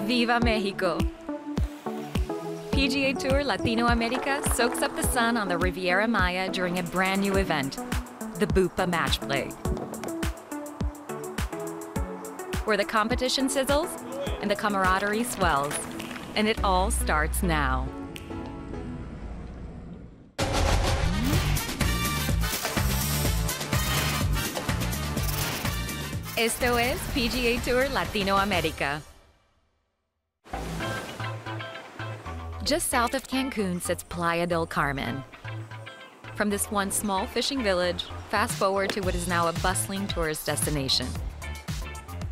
Viva Mexico! PGA Tour Latinoamérica soaks up the sun on the Riviera Maya during a brand new event, the Bupa Match Play, where the competition sizzles and the camaraderie swells, and it all starts now. Esto es PGA Tour Latinoamérica. Just south of Cancun sits Playa del Carmen. From this once small fishing village, fast forward to what is now a bustling tourist destination.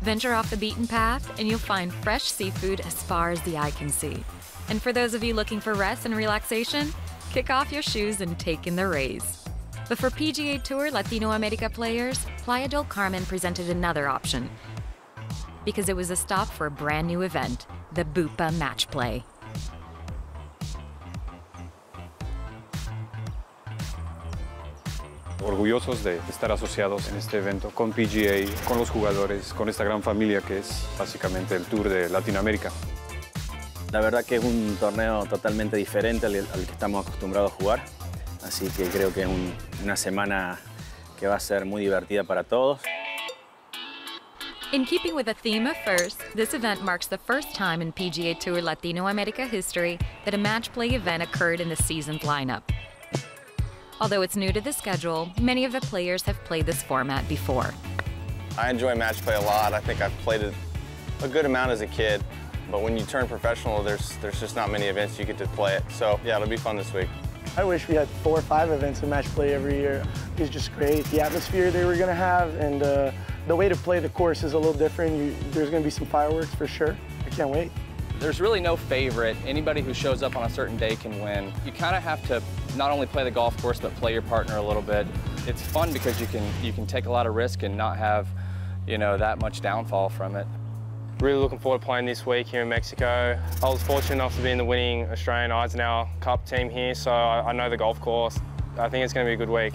Venture off the beaten path and you'll find fresh seafood as far as the eye can see. And for those of you looking for rest and relaxation, kick off your shoes and take in the rays. But for PGA Tour Latinoamérica players, Playa del Carmen presented another option, because it was a stop for a brand new event, the Bupa Match Play. Orgullosos de estar asociados en este evento con PGA, con los jugadores, con esta gran familia que es básicamente el Tour de Latinoamérica. La verdad que es un torneo totalmente diferente al que estamos acostumbrados a jugar, así que creo que es una semana que va a ser muy divertida para todos. In keeping with the theme of first, this event marks the first time in PGA Tour Latinoamérica history that a match play event occurred in the season's lineup. Although it's new to the schedule, many of the players have played this format before. I enjoy match play a lot. I think I've played it a good amount as a kid, but when you turn professional, there's just not many events you get to play it. So yeah, it'll be fun this week. I wish we had 4 or 5 events in match play every year. It's just great. The atmosphere they were going to have, and the way to play the course is a little different. There's going to be some fireworks for sure. I can't wait. There's really no favorite. Anybody who shows up on a certain day can win. You kind of have to not only play the golf course, but play your partner a little bit. It's fun because you can take a lot of risk and not have, that much downfall from it. Really looking forward to playing this week here in Mexico. I was fortunate enough to be in the winning Australian Eisenhower Cup team here, so I know the golf course. I think it's going to be a good week.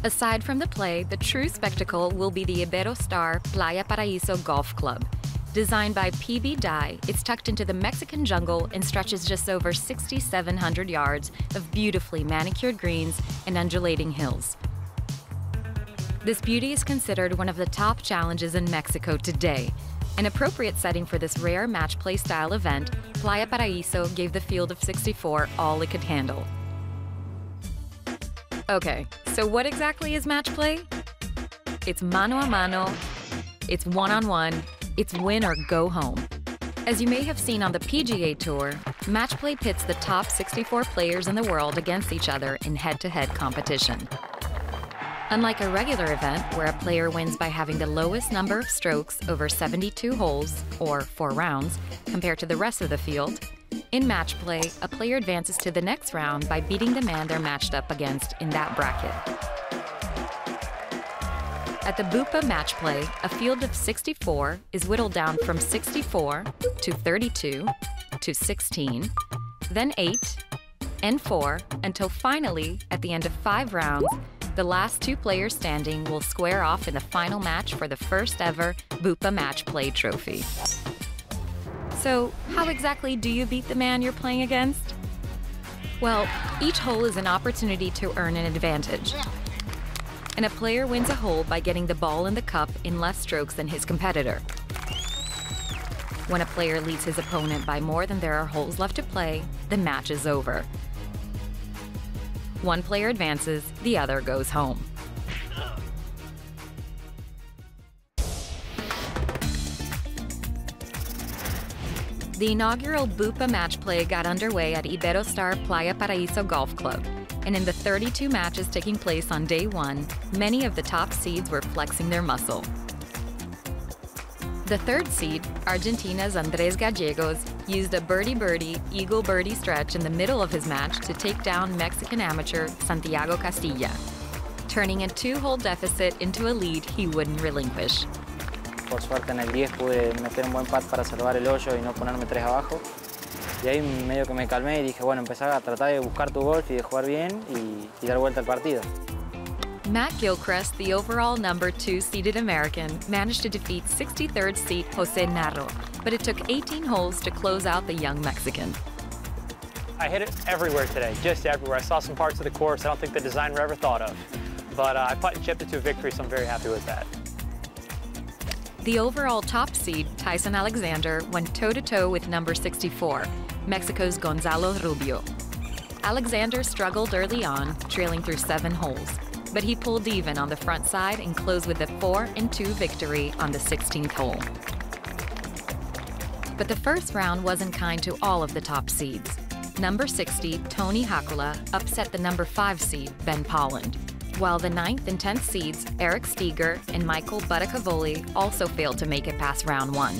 Aside from the play, the true spectacle will be the Iberostar Playa Paraiso Golf Club. Designed by PB Dye, it's tucked into the Mexican jungle and stretches just over 6,700 yards of beautifully manicured greens and undulating hills. This beauty is considered one of the top challenges in Mexico today. An appropriate setting for this rare match play style event, Playa Paraiso gave the field of 64 all it could handle. Okay, so what exactly is match play? It's mano a mano, it's one-on-one, it's win or go home. As you may have seen on the PGA Tour, match play pits the top 64 players in the world against each other in head-to-head competition. Unlike a regular event where a player wins by having the lowest number of strokes over 72 holes, or 4 rounds, compared to the rest of the field, in match play, a player advances to the next round by beating the man they're matched up against in that bracket. At the Bupa Match Play, a field of 64 is whittled down from 64 to 32 to 16, then 8 and 4, until finally, at the end of 5 rounds, the last 2 players standing will square off in the final match for the first ever Bupa Match Play trophy. So, how exactly do you beat the man you're playing against? Well, each hole is an opportunity to earn an advantage. And a player wins a hole by getting the ball in the cup in less strokes than his competitor. When a player leads his opponent by more than there are holes left to play, the match is over. One player advances, the other goes home. The inaugural Bupa Match Play got underway at Iberostar Playa Paraiso Golf Club, and in the 32 matches taking place on day 1, many of the top seeds were flexing their muscle. The 3rd seed, Argentina's Andrés Gallegos, used a birdie-birdie, eagle-birdie stretch in the middle of his match to take down Mexican amateur Santiago Castilla, turning a 2-hole deficit into a lead he wouldn't relinquish. Por suerte en el 10 pude meter un buen putt para salvar el hoyo y no ponerme 3 abajo. Y ahí medio que me calmé y dije, bueno, empezar a tratar de buscar tu golf y de jugar bien y dar vuelta al partido. Matt Gilchrist, the overall number 2 seeded American, managed to defeat 63rd seed Jose Narro, but it took 18 holes to close out the young Mexican. I hit it everywhere today, just everywhere. I saw some parts of the course I don't think the designer ever thought of. But I putt and chipped it to a victory, so I'm very happy with that. The overall top seed, Tyson Alexander, went toe-to-toe with number 64, Mexico's Gonzalo Rubio. Alexander struggled early on, trailing through 7 holes, but he pulled even on the front side and closed with a 4-2 victory on the 16th hole. But the first round wasn't kind to all of the top seeds. Number 60, Toni Hakula, upset the number 5 seed, Ben Polland, while the 9th and 10th seeds, Eric Steger and Michael Buttacavoli, also failed to make it past round 1.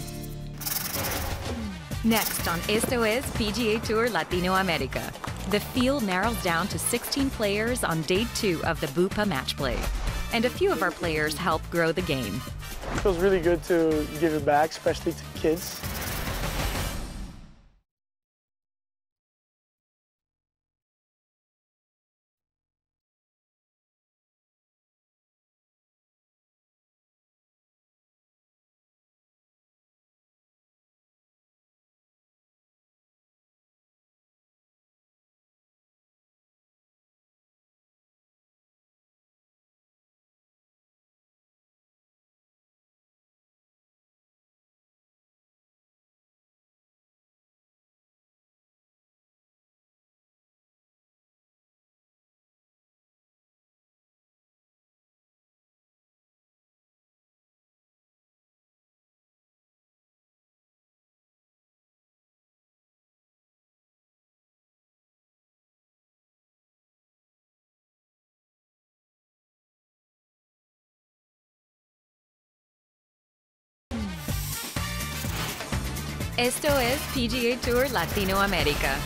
Next on Esto es PGA Tour Latinoamérica, the field narrows down to 16 players on day 2 of the Bupa Match play, and a few of our players helped grow the game. It feels really good to give it back, especially to kids. Esto es PGA Tour Latinoamérica.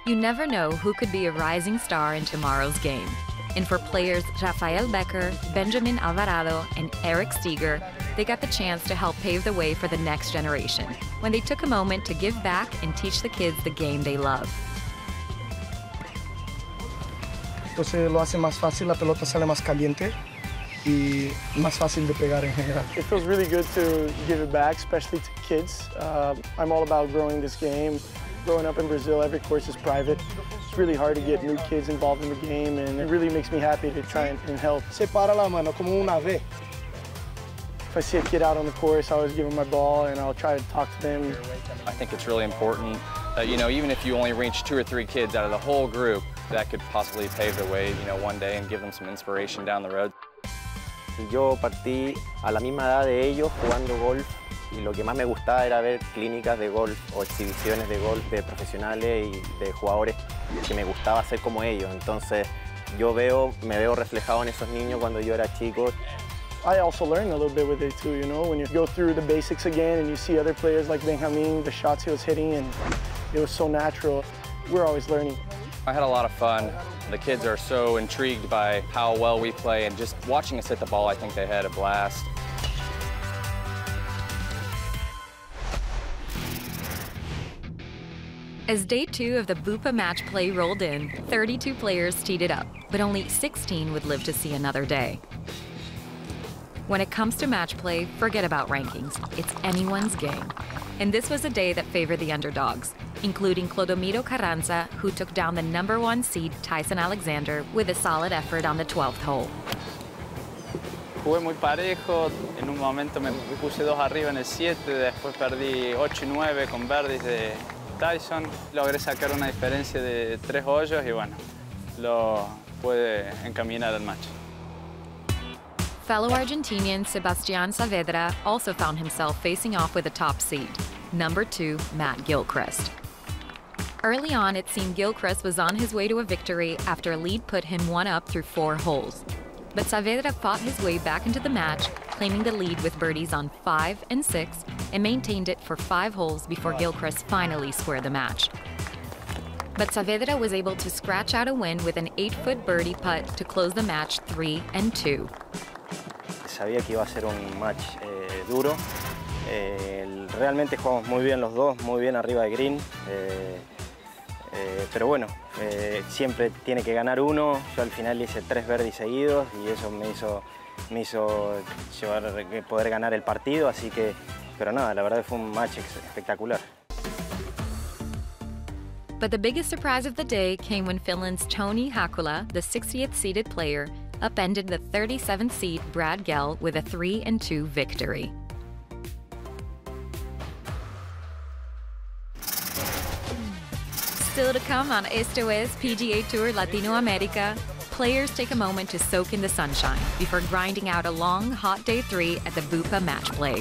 You never know who could be a rising star in tomorrow's game. And for players Rafael Becker, Benjamin Alvarado, and Eric Steger, they got the chance to help pave the way for the next generation when they took a moment to give back and teach the kids the game they love. Entonces lo hace más fácil, la pelota sale más caliente y más fácil de pegar en general. It feels really good to give it back, especially to kids. I'm all about growing this game. Growing up in Brazil, every course is private. It's really hard to get new kids involved in the game, and it really makes me happy to try and help. Separa la mano como una V. If I see a kid out on the course, I always give them my ball and I'll try to talk to them. I think it's really important that, even if you only reach 2 or 3 kids out of the whole group, that could possibly pave the way, one day and give them some inspiration down the road. Yo partí a la misma edad de ellos jugando golf y lo que más me gustaba era ver clínicas de golf o exhibiciones de golf de profesionales y de jugadores que me gustaba ser como ellos. Entonces me veo reflejado en esos niños cuando yo era chico. I also learned a little bit with it too, when you go through the basics again and you see other players like Benjamin, the shots he was hitting, and it was so natural. We're always learning. I had a lot of fun. The kids are so intrigued by how well we play, and just watching us hit the ball, I think they had a blast. As day 2 of the Bupa Match play rolled in, 32 players teed it up, but only 16 would live to see another day. When it comes to match play, forget about rankings. It's anyone's game. And this was a day that favored the underdogs, including Clodomiro Carranza, who took down the number 1 seed Tyson Alexander with a solid effort on the 12th hole. Jugué muy parejo, en un momento me puse 2 arriba en el 7, después perdí 8 y 9 con birdies de Tyson. Logré sacar una diferencia de 3 hoyos y bueno, lo pude encaminar al match. Fellow Argentinian Sebastián Saavedra also found himself facing off with a top seed, number 2, Matt Gilchrist. Early on, it seemed Gilchrist was on his way to a victory after a lead put him 1 up through 4 holes. But Saavedra fought his way back into the match, claiming the lead with birdies on 5 and 6, and maintained it for 5 holes before Gilchrist finally squared the match. But Saavedra was able to scratch out a win with an 8-foot birdie putt to close the match 3-2. Sabía que iba a ser un match duro. Realmente jugamos muy bien los dos, muy bien arriba de green. Pero bueno, siempre tiene que ganar uno. Yo al final hice 3 birdies seguidos y eso me hizo poder ganar el partido, así que, pero nada, la verdad fue un match espectacular. But the biggest surprise of the day came when Finland's Toni Hakula, the 60th seeded player, upended the 37th seed Brad Gell with a 3-2 victory. Still to come on Esto es PGA Tour Latinoamérica, players take a moment to soak in the sunshine before grinding out a long, hot day 3 at the Bupa Match play.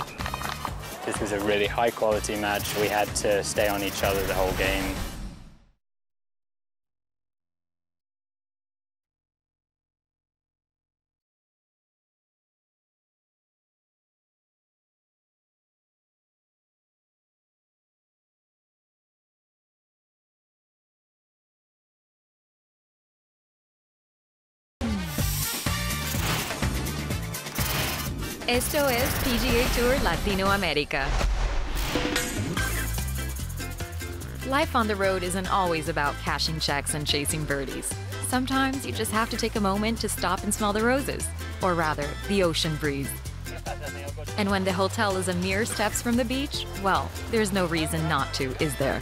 This was a really high-quality match. We had to stay on each other the whole game. Esto es PGA Tour Latinoamérica. Life on the road isn't always about cashing checks and chasing birdies. Sometimes you just have to take a moment to stop and smell the roses, or rather, the ocean breeze. And when the hotel is a mere steps from the beach, well, there's no reason not to, is there?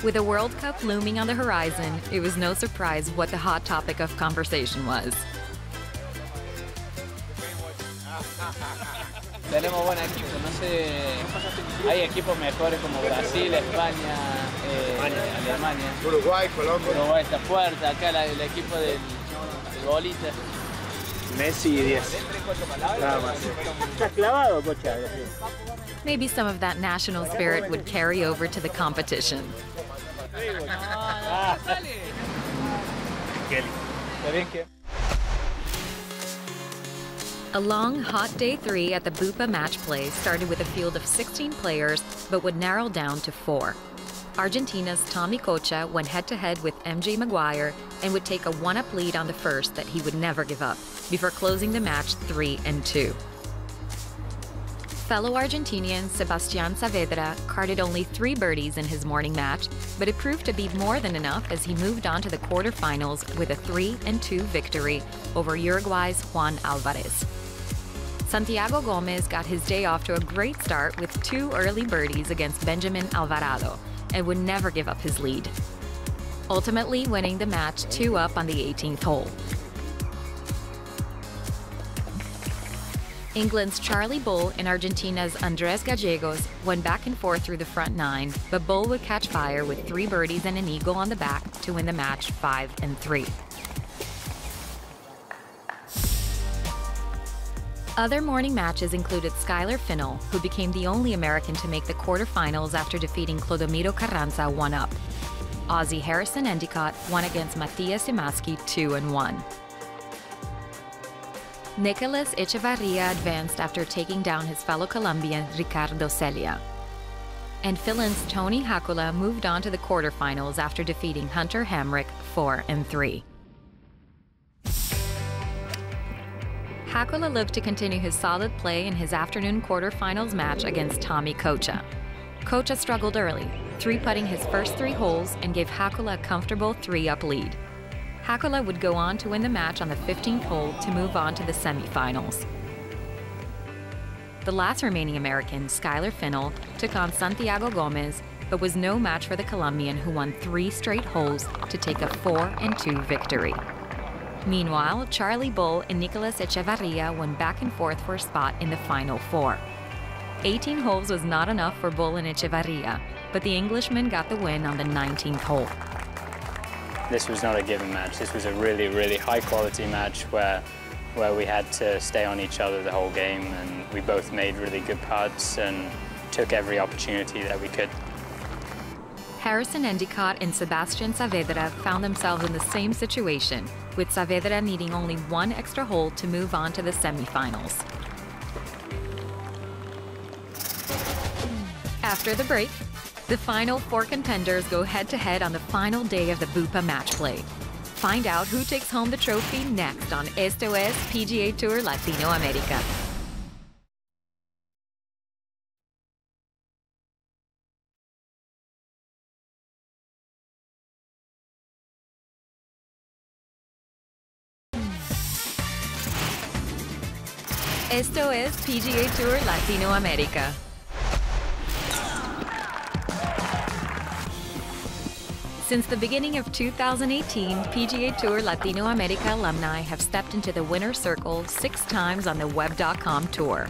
With the World Cup looming on the horizon, it was no surprise what the hot topic of conversation was. Tenemos buen equipo, no sé, hay equipos mejores como Brasil, España, Alemania. Uruguay, Colombia. Uruguay está fuerte, acá el equipo del bolita. Messi y 10. Nada más. ¿Estás clavado, Cocha? Maybe some of that national spirit would carry over to the competition. A long, hot day 3 at the Bupa Match play started with a field of 16 players, but would narrow down to 4. Argentina's Tommy Cocha went head-to-head with MJ Maguire and would take a 1-up lead on the first that he would never give up, before closing the match 3-2. Fellow Argentinian Sebastián Saavedra carded only 3 birdies in his morning match, but it proved to be more than enough as he moved on to the quarterfinals with a 3-2 victory over Uruguay's Juan Alvarez. Santiago Gomez got his day off to a great start with 2 early birdies against Benjamin Alvarado and would never give up his lead, ultimately winning the match 2-up on the 18th hole. England's Charlie Bull and Argentina's Andrés Gallegos went back and forth through the front 9, but Bull would catch fire with 3 birdies and an eagle on the back to win the match 5-3. Other morning matches included Skylar Finnell, who became the only American to make the quarterfinals after defeating Clodomiro Carranza 1-up. Aussie Harrison Endicott won against Matías Simaski 2-1. Nicolas Echevarria advanced after taking down his fellow Colombian Ricardo Celia. And Finland's Toni Hakula moved on to the quarterfinals after defeating Hunter Hamrick 4-3. Hakula looked to continue his solid play in his afternoon quarterfinals match against Tommy Cocha. Cocha struggled early, 3-putting his first 3 holes and gave Hakula a comfortable 3-up lead. Hakula would go on to win the match on the 15th hole to move on to the semifinals. The last remaining American, Skylar Finnell, took on Santiago Gomez, but was no match for the Colombian who won 3 straight holes to take a 4-2 victory. Meanwhile, Charlie Bull and Nicolas Echevarria went back and forth for a spot in the final 4. 18 holes was not enough for Bull and Echevarria, but the Englishman got the win on the 19th hole. This was not a given match. This was a really, really high-quality match where we had to stay on each other the whole game, and we both made really good putts and took every opportunity that we could. Harrison Endicott and Sebastián Saavedra found themselves in the same situation, with Saavedra needing only 1 extra hole to move on to the semifinals. After the break, the final 4 contenders go head-to-head on the final day of the Bupa Match play. Find out who takes home the trophy next on Esto es PGA Tour Latinoamérica. Esto es PGA Tour Latinoamérica. Since the beginning of 2018, PGA Tour Latinoamérica alumni have stepped into the winner's circle 6 times on the Web.com Tour.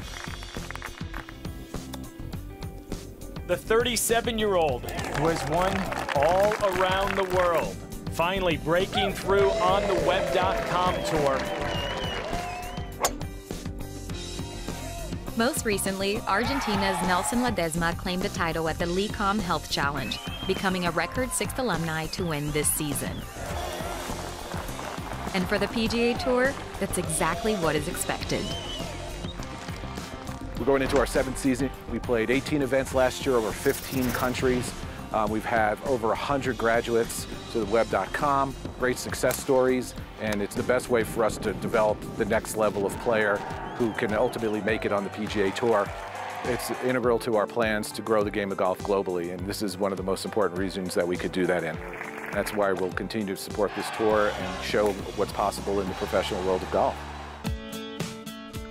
The 37-year-old who has won all around the world, finally breaking through on the Web.com Tour. Most recently, Argentina's Nelson Ledesma claimed the title at the LECOM Health Challenge, becoming a record 6th alumni to win this season. And for the PGA Tour, that's exactly what is expected. We're going into our 7th season. We played 18 events last year, over 15 countries. We've had over 100 graduates to the web.com, great success stories, and it's the best way for us to develop the next level of player who can ultimately make it on the PGA Tour. It's integral to our plans to grow the game of golf globally, and this is one of the most important reasons that we could do that in. That's why we'll continue to support this tour and show what's possible in the professional world of golf.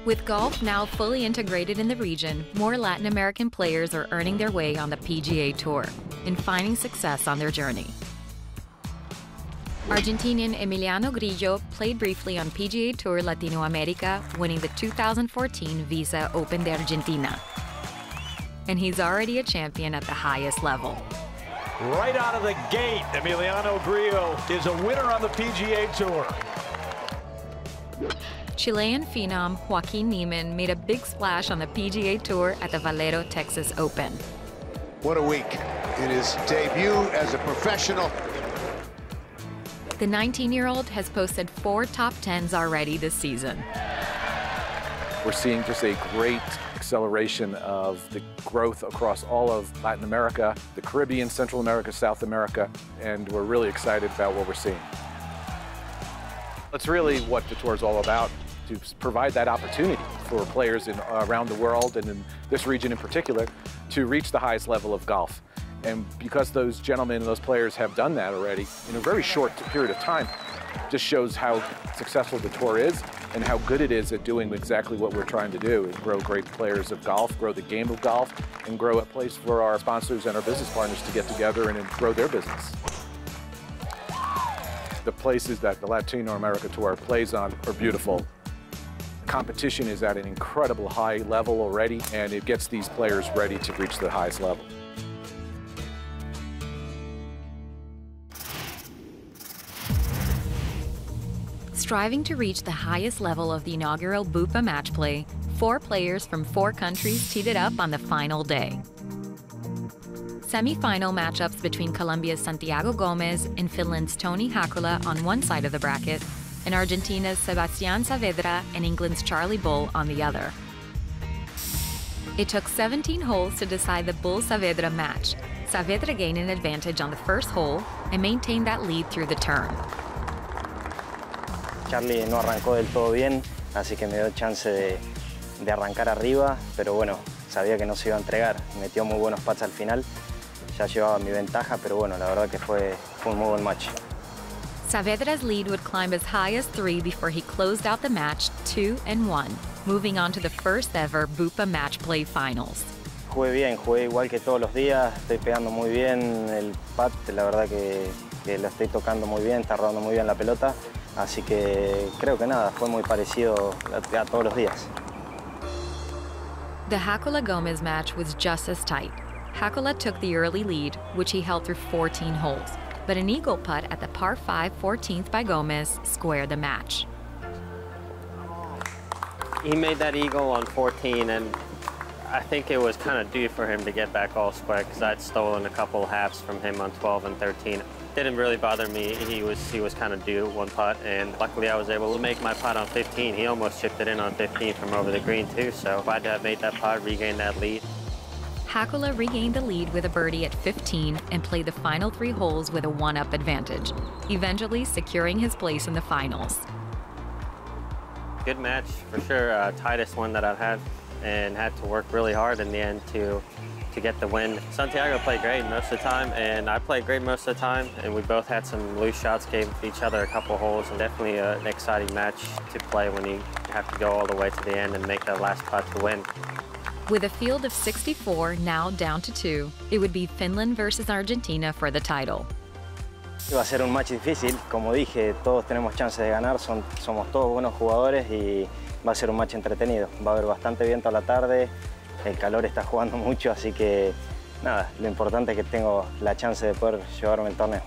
With golf now fully integrated in the region, more Latin American players are earning their way on the PGA Tour and finding success on their journey. Argentinian Emiliano Grillo played briefly on PGA Tour Latinoamérica, winning the 2014 Visa Open de Argentina. And he's already a champion at the highest level. Right out of the gate, Emiliano Grillo is a winner on the PGA Tour. Chilean phenom Joaquin Niemann made a big splash on the PGA Tour at the Valero Texas Open. What a week. In his debut as a professional. The 19-year-old has posted 4 top 10s already this season. We're seeing just a great acceleration of the growth across all of Latin America, the Caribbean, Central America, South America, and we're really excited about what we're seeing. That's really what the tour is all about, to provide that opportunity for players around the world and in this region in particular to reach the highest level of golf. And because those gentlemen and those players have done that already in a very short period of time, just shows how successful the tour is and how good it is at doing exactly what we're trying to do, is grow great players of golf, grow the game of golf, and grow a place for our sponsors and our business partners to get together and grow their business. The places that the Latino America Tour plays on are beautiful. Competition is at an incredible high level already, and it gets these players ready to reach the highest level. Striving to reach the highest level of the inaugural Bupa Match Play, 4 players from 4 countries teed it up on the final day. Semi-final matchups between Colombia's Santiago Gomez and Finland's Toni Hakula on one side of the bracket, and Argentina's Sebastián Saavedra and England's Charlie Bull on the other. It took 17 holes to decide the Bull-Saavedra match. Saavedra gained an advantage on the first hole and maintained that lead through the turn. Charlie no arrancó del todo bien, así que me dio chance de arrancar arriba, pero bueno, sabía que no se iba a entregar. Metió muy buenos putts al final, ya llevaba mi ventaja, pero bueno, la verdad que fue un muy buen match. Saavedra's lead would climb as high as 3 before he closed out the match 2-1, moving on to the first ever Bupa Match Play Finals. Jugué bien, jugué igual que todos los días, estoy pegando muy bien el putt, la verdad que lo estoy tocando muy bien, está rodando muy bien la pelota. Así que creo que nada, fue muy parecido a todos los días. The Hakula Gomez match was just as tight. Hakula took the early lead, which he held through 14 holes, but an eagle putt at the par 5 14th by Gomez squared the match. He made that eagle on 14, and I think it was kind of due for him to get back all square because I'd stolen a couple halves from him on 12 and 13. Didn't really bother me. He was kind of due one putt, and luckily I was able to make my putt on 15. He almost chipped it in on 15 from over the green too, so if I'd have made that putt, regained that lead. Hakula regained the lead with a birdie at 15 and played the final 3 holes with a 1-up advantage, eventually securing his place in the finals. Good match, for sure. Tightest one that I've had. and had to work really hard in the end to get the win. Santiago played great most of the time, and I played great most of the time, and we both had some loose shots, gave each other a couple holes, and definitely an exciting match to play when you have to go all the way to the end and make that last putt to win. With a field of 64 now down to 2, it would be Finland versus Argentina for the title. Va a ser un match difícil, como dije, todos tenemos chance de ganar, somos todos buenos jugadores y va a ser un match entretenido. Va a haber bastante viento a la tarde, el calor está jugando mucho, así que nada, lo importante es que tengo la chance de poder llevarme el torneo.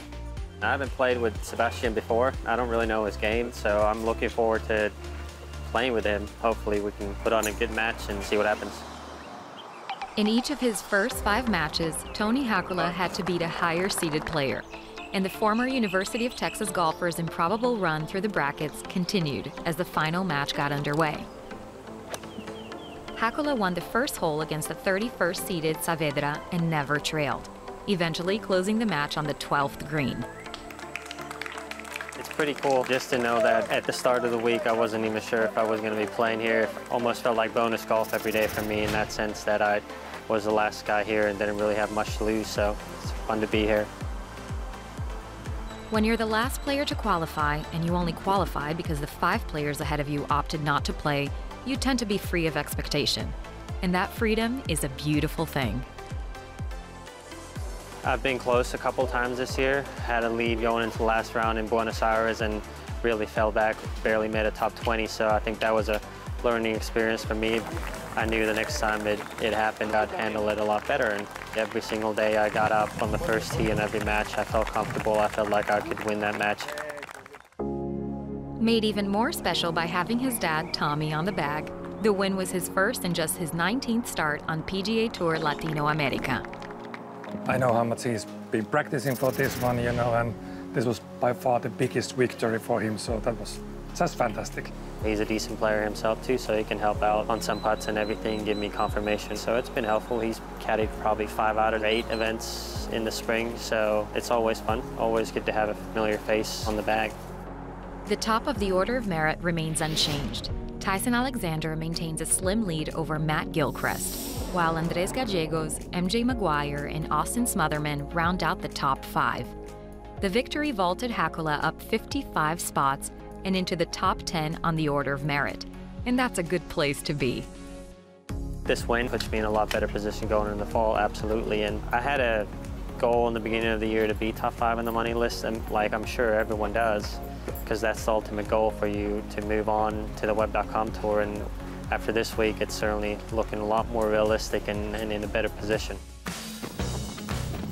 I haven't played with Sebastian before. I don't really know his game, so I'm looking forward to playing with him. Hopefully we can put on a good match and see what happens. In each of his first 5 matches, Toni Hakula had to beat a higher-seeded player, and the former University of Texas golfer's improbable run through the brackets continued as the final match got underway. Hakula won the first hole against the 31st-seeded Saavedra and never trailed, eventually closing the match on the 12th green. It's pretty cool just to know that at the start of the week I wasn't even sure if I was going to be playing here. Almost felt like bonus golf every day for me in that sense that I was the last guy here and didn't really have much to lose, so it's fun to be here. When you're the last player to qualify, and you only qualify because the 5 players ahead of you opted not to play, you tend to be free of expectation. And that freedom is a beautiful thing. I've been close a couple times this year. Had a lead going into the last round in Buenos Aires and really fell back, barely made a top 20, so I think that was a learning experience for me. I knew the next time it happened, I'd handle it a lot better. And every single day I got up on the first tee in every match, I felt comfortable. I felt like I could win that match. Made even more special by having his dad, Tommy, on the bag, the win was his first and just his 19th start on PGA Tour Latinoamérica. I know how much he's been practicing for this one, you know, and this was by far the biggest victory for him, so that was just fantastic. He's a decent player himself too, so he can help out on some putts and everything, give me confirmation. So it's been helpful. He's caddied probably 5 out of 8 events in the spring, so it's always fun. Always good to have a familiar face on the bag. The top of the order of merit remains unchanged. Tyson Alexander maintains a slim lead over Matt Gilchrist, while Andres Gallegos, MJ Maguire, and Austin Smotherman round out the top 5. The victory vaulted Hakula up 55 spots and into the top 10 on the order of merit, and that's a good place to be. This win puts me in a lot better position going into the fall, absolutely, and I had a goal in the beginning of the year to be top 5 on the money list, and like I'm sure everyone does, because that's the ultimate goal for you to move on to the web.com tour, and after this week it's certainly looking a lot more realistic and in a better position.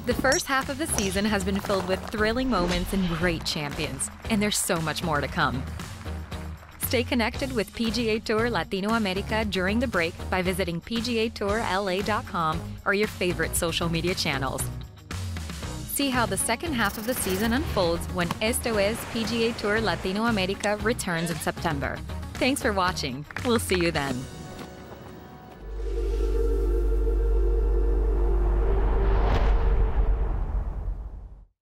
The first half of the season has been filled with thrilling moments and great champions, and there's so much more to come. Stay connected with PGA Tour Latinoamérica during the break by visiting PGATourLA.com or your favorite social media channels. See how the second half of the season unfolds when Esto es PGA Tour Latinoamérica returns in September. Thanks for watching. We'll see you then.